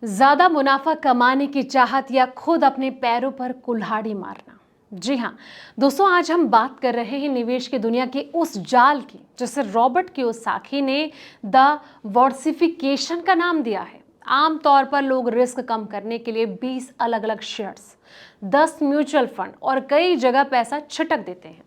ज्यादा मुनाफा कमाने की चाहत या खुद अपने पैरों पर कुल्हाड़ी मारना। जी हाँ दोस्तों, आज हम बात कर रहे हैं निवेश की दुनिया के उस जाल की जिसे रॉबर्ट कियोसाकी ने द वर्सिफिकेशन का नाम दिया है। आमतौर पर लोग रिस्क कम करने के लिए 20 अलग अलग शेयर्स, 10 म्यूचुअल फंड और कई जगह पैसा छिटक देते हैं।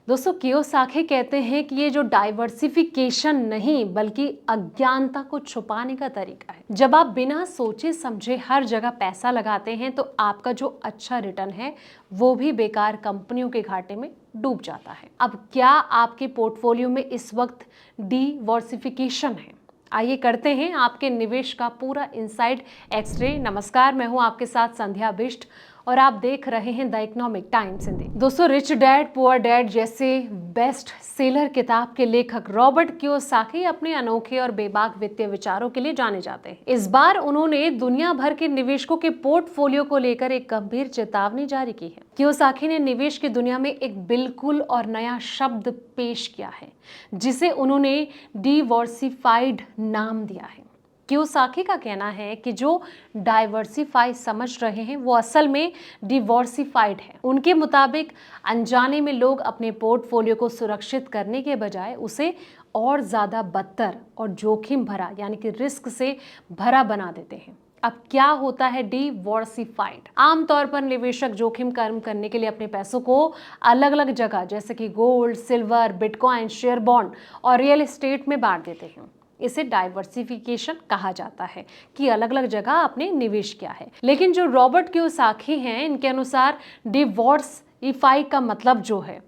दोस्तों, कियोसाकी कहते हैं कि ये जो डाइवर्सिफिकेशन नहीं बल्कि अज्ञानता को छुपाने का तरीका है। जब आप बिना सोचे समझे हर जगह पैसा लगाते हैं तो आपका जो अच्छा रिटर्न है वो भी बेकार कंपनियों के घाटे में डूब जाता है। अब क्या आपके पोर्टफोलियो में इस वक्त डिवर्सिफिकेशन है? आइए करते हैं आपके निवेश का पूरा इनसाइड एक्सरे। नमस्कार, मैं हूं आपके साथ संध्या बिष्ट और आप देख रहे हैं द इकोनॉमिक टाइम्स हिंदी। दोस्तों, रिच डैड पुअर डैड जैसे बेस्ट सेलर किताब के लेखक रॉबर्ट कियोसाकी अपने अनोखे और बेबाक वित्तीय विचारों के लिए जाने जाते हैं। इस बार उन्होंने दुनिया भर के निवेशकों के पोर्टफोलियो को लेकर एक गंभीर चेतावनी जारी की है। कियोसाकी ने निवेश की दुनिया में एक बिल्कुल और नया शब्द पेश किया है जिसे उन्होंने डिवर्सिफाइड नाम दिया है। कियोसाकी का कहना है कि जो डाइवर्सिफाई समझ रहे हैं वो असल में डिवर्सिफाइड है। उनके मुताबिक अनजाने में लोग अपने पोर्टफोलियो को सुरक्षित करने के बजाय उसे और ज्यादा बदतर और जोखिम भरा यानी कि रिस्क से भरा बना देते हैं। अब क्या होता है डिवर्सिफाइड? आमतौर पर निवेशक जोखिम कम करने के लिए अपने पैसों को अलग अलग जगह जैसे कि gold, silver, bitcoin, share, bond और रियल एस्टेट में बांट देते हैं। इसे डाइवर्सिफिकेशन कहा जाता है कि अलग अलग जगह आपने निवेश किया है। लेकिन जो रॉबर्ट कियोसाकी हैं, इनके अनुसार डिवर्सिफाई का मतलब जो है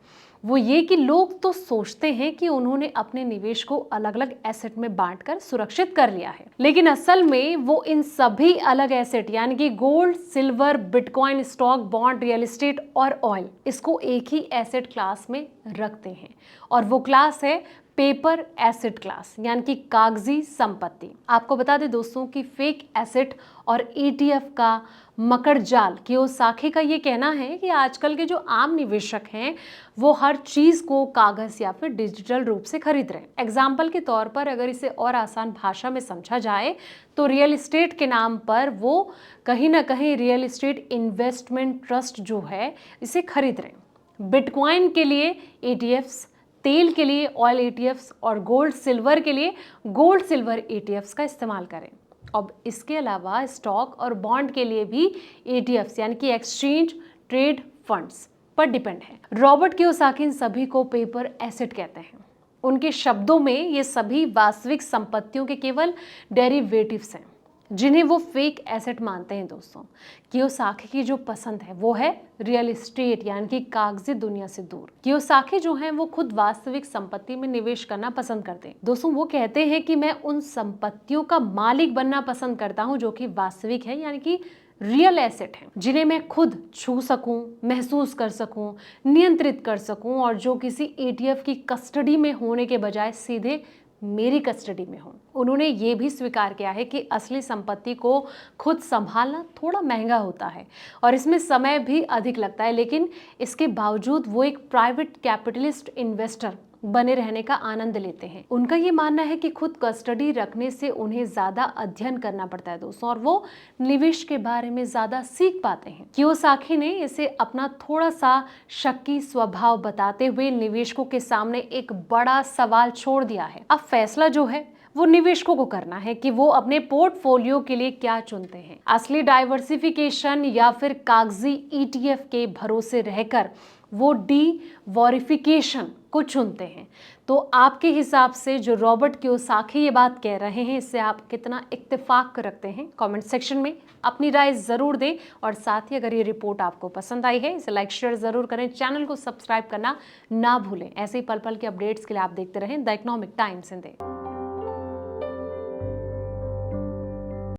वो ये कि लोग तो सोचते हैं कि उन्होंने अपने निवेश को अलग अलग एसेट में बांटकर सुरक्षित कर लिया है, लेकिन असल में वो इन सभी अलग एसेट यानी कि gold, silver, bitcoin, stock, bond, real estate और ऑयल, इसको एक ही एसेट क्लास में रखते हैं और वो क्लास है पेपर एसेट क्लास यानी कि कागजी संपत्ति। आपको बता दें दोस्तों कि फेक एसेट और ETF का मकड़ जाल, कियोसाकी का ये कहना है कि आजकल के जो आम निवेशक हैं वो हर चीज को कागज या फिर डिजिटल रूप से खरीद रहे हैं। एग्जाम्पल के तौर पर अगर इसे और आसान भाषा में समझा जाए तो रियल एस्टेट के नाम पर वो कहीं ना कहीं रियल एस्टेट इन्वेस्टमेंट ट्रस्ट जो है इसे खरीद रहे हैं। बिटकॉइन के लिए ETFs, तेल के लिए ऑयल ETFs और गोल्ड सिल्वर के लिए गोल्ड सिल्वर ETFs का इस्तेमाल करें। अब इसके अलावा स्टॉक और बॉन्ड के लिए भी ETFs यानी कि एक्सचेंज ट्रेड फंड्स पर डिपेंड है। रॉबर्ट कियोसाकी इन सभी को पेपर एसेट कहते हैं। उनके शब्दों में ये सभी वास्तविक संपत्तियों के केवल डेरिवेटिव्स हैं जिन्हें वो फेक एसेट मानते हैं। दोस्तों, कियोसाकी की जो पसंद है वो है रियल एस्टेट यानी कि कागजी दुनिया से दूर। कियोसाकी जो है वो खुद वास्तविक संपत्ति में निवेश करना पसंद करते हैं। दोस्तों, वो कहते हैं कि मैं उन संपत्तियों का मालिक बनना पसंद करता हूं जो कि वास्तविक है यानी कि रियल एसेट हैं, जिन्हें मैं खुद छू सकूं, महसूस कर सकूं, नियंत्रित कर सकूं और जो किसी ETF की कस्टडी में होने के बजाय सीधे मेरी कस्टडी में हो। उन्होंने ये भी स्वीकार किया है कि असली संपत्ति को खुद संभालना थोड़ा महंगा होता है और इसमें समय भी अधिक लगता है, लेकिन इसके बावजूद वो एक प्राइवेट कैपिटलिस्ट इन्वेस्टर बने रहने का आनंद लेते हैं। उनका ये मानना है कि खुद कस्टडी रखने से उन्हें ज्यादा अध्ययन करना पड़ता है दोस्तों, और वो निवेश के बारे में ज्यादा सीख पाते हैं। कियोसाकी ने इसे अपना थोड़ा सा शक्की स्वभाव बताते हुए निवेशकों के सामने एक बड़ा सवाल छोड़ दिया है। अब फैसला जो है वो निवेशकों को करना है कि वो अपने पोर्टफोलियो के लिए क्या चुनते हैं, असली डाइवर्सिफिकेशन या फिर कागजी ETF के भरोसे रहकर वो डिवॉरिफिकेशन को चुनते हैं। तो आपके हिसाब से जो रॉबर्ट कियोसाकी ये बात कह रहे हैं इससे आप कितना इत्तेफाक रखते हैं? कमेंट सेक्शन में अपनी राय जरूर दें और साथ ही अगर ये रिपोर्ट आपको पसंद आई है इसे लाइक शेयर जरूर करें, चैनल को सब्सक्राइब करना ना भूलें। ऐसे ही पल पल के अपडेट्स के लिए आप देखते रहें द इकोनॉमिक टाइम्स हिंदी।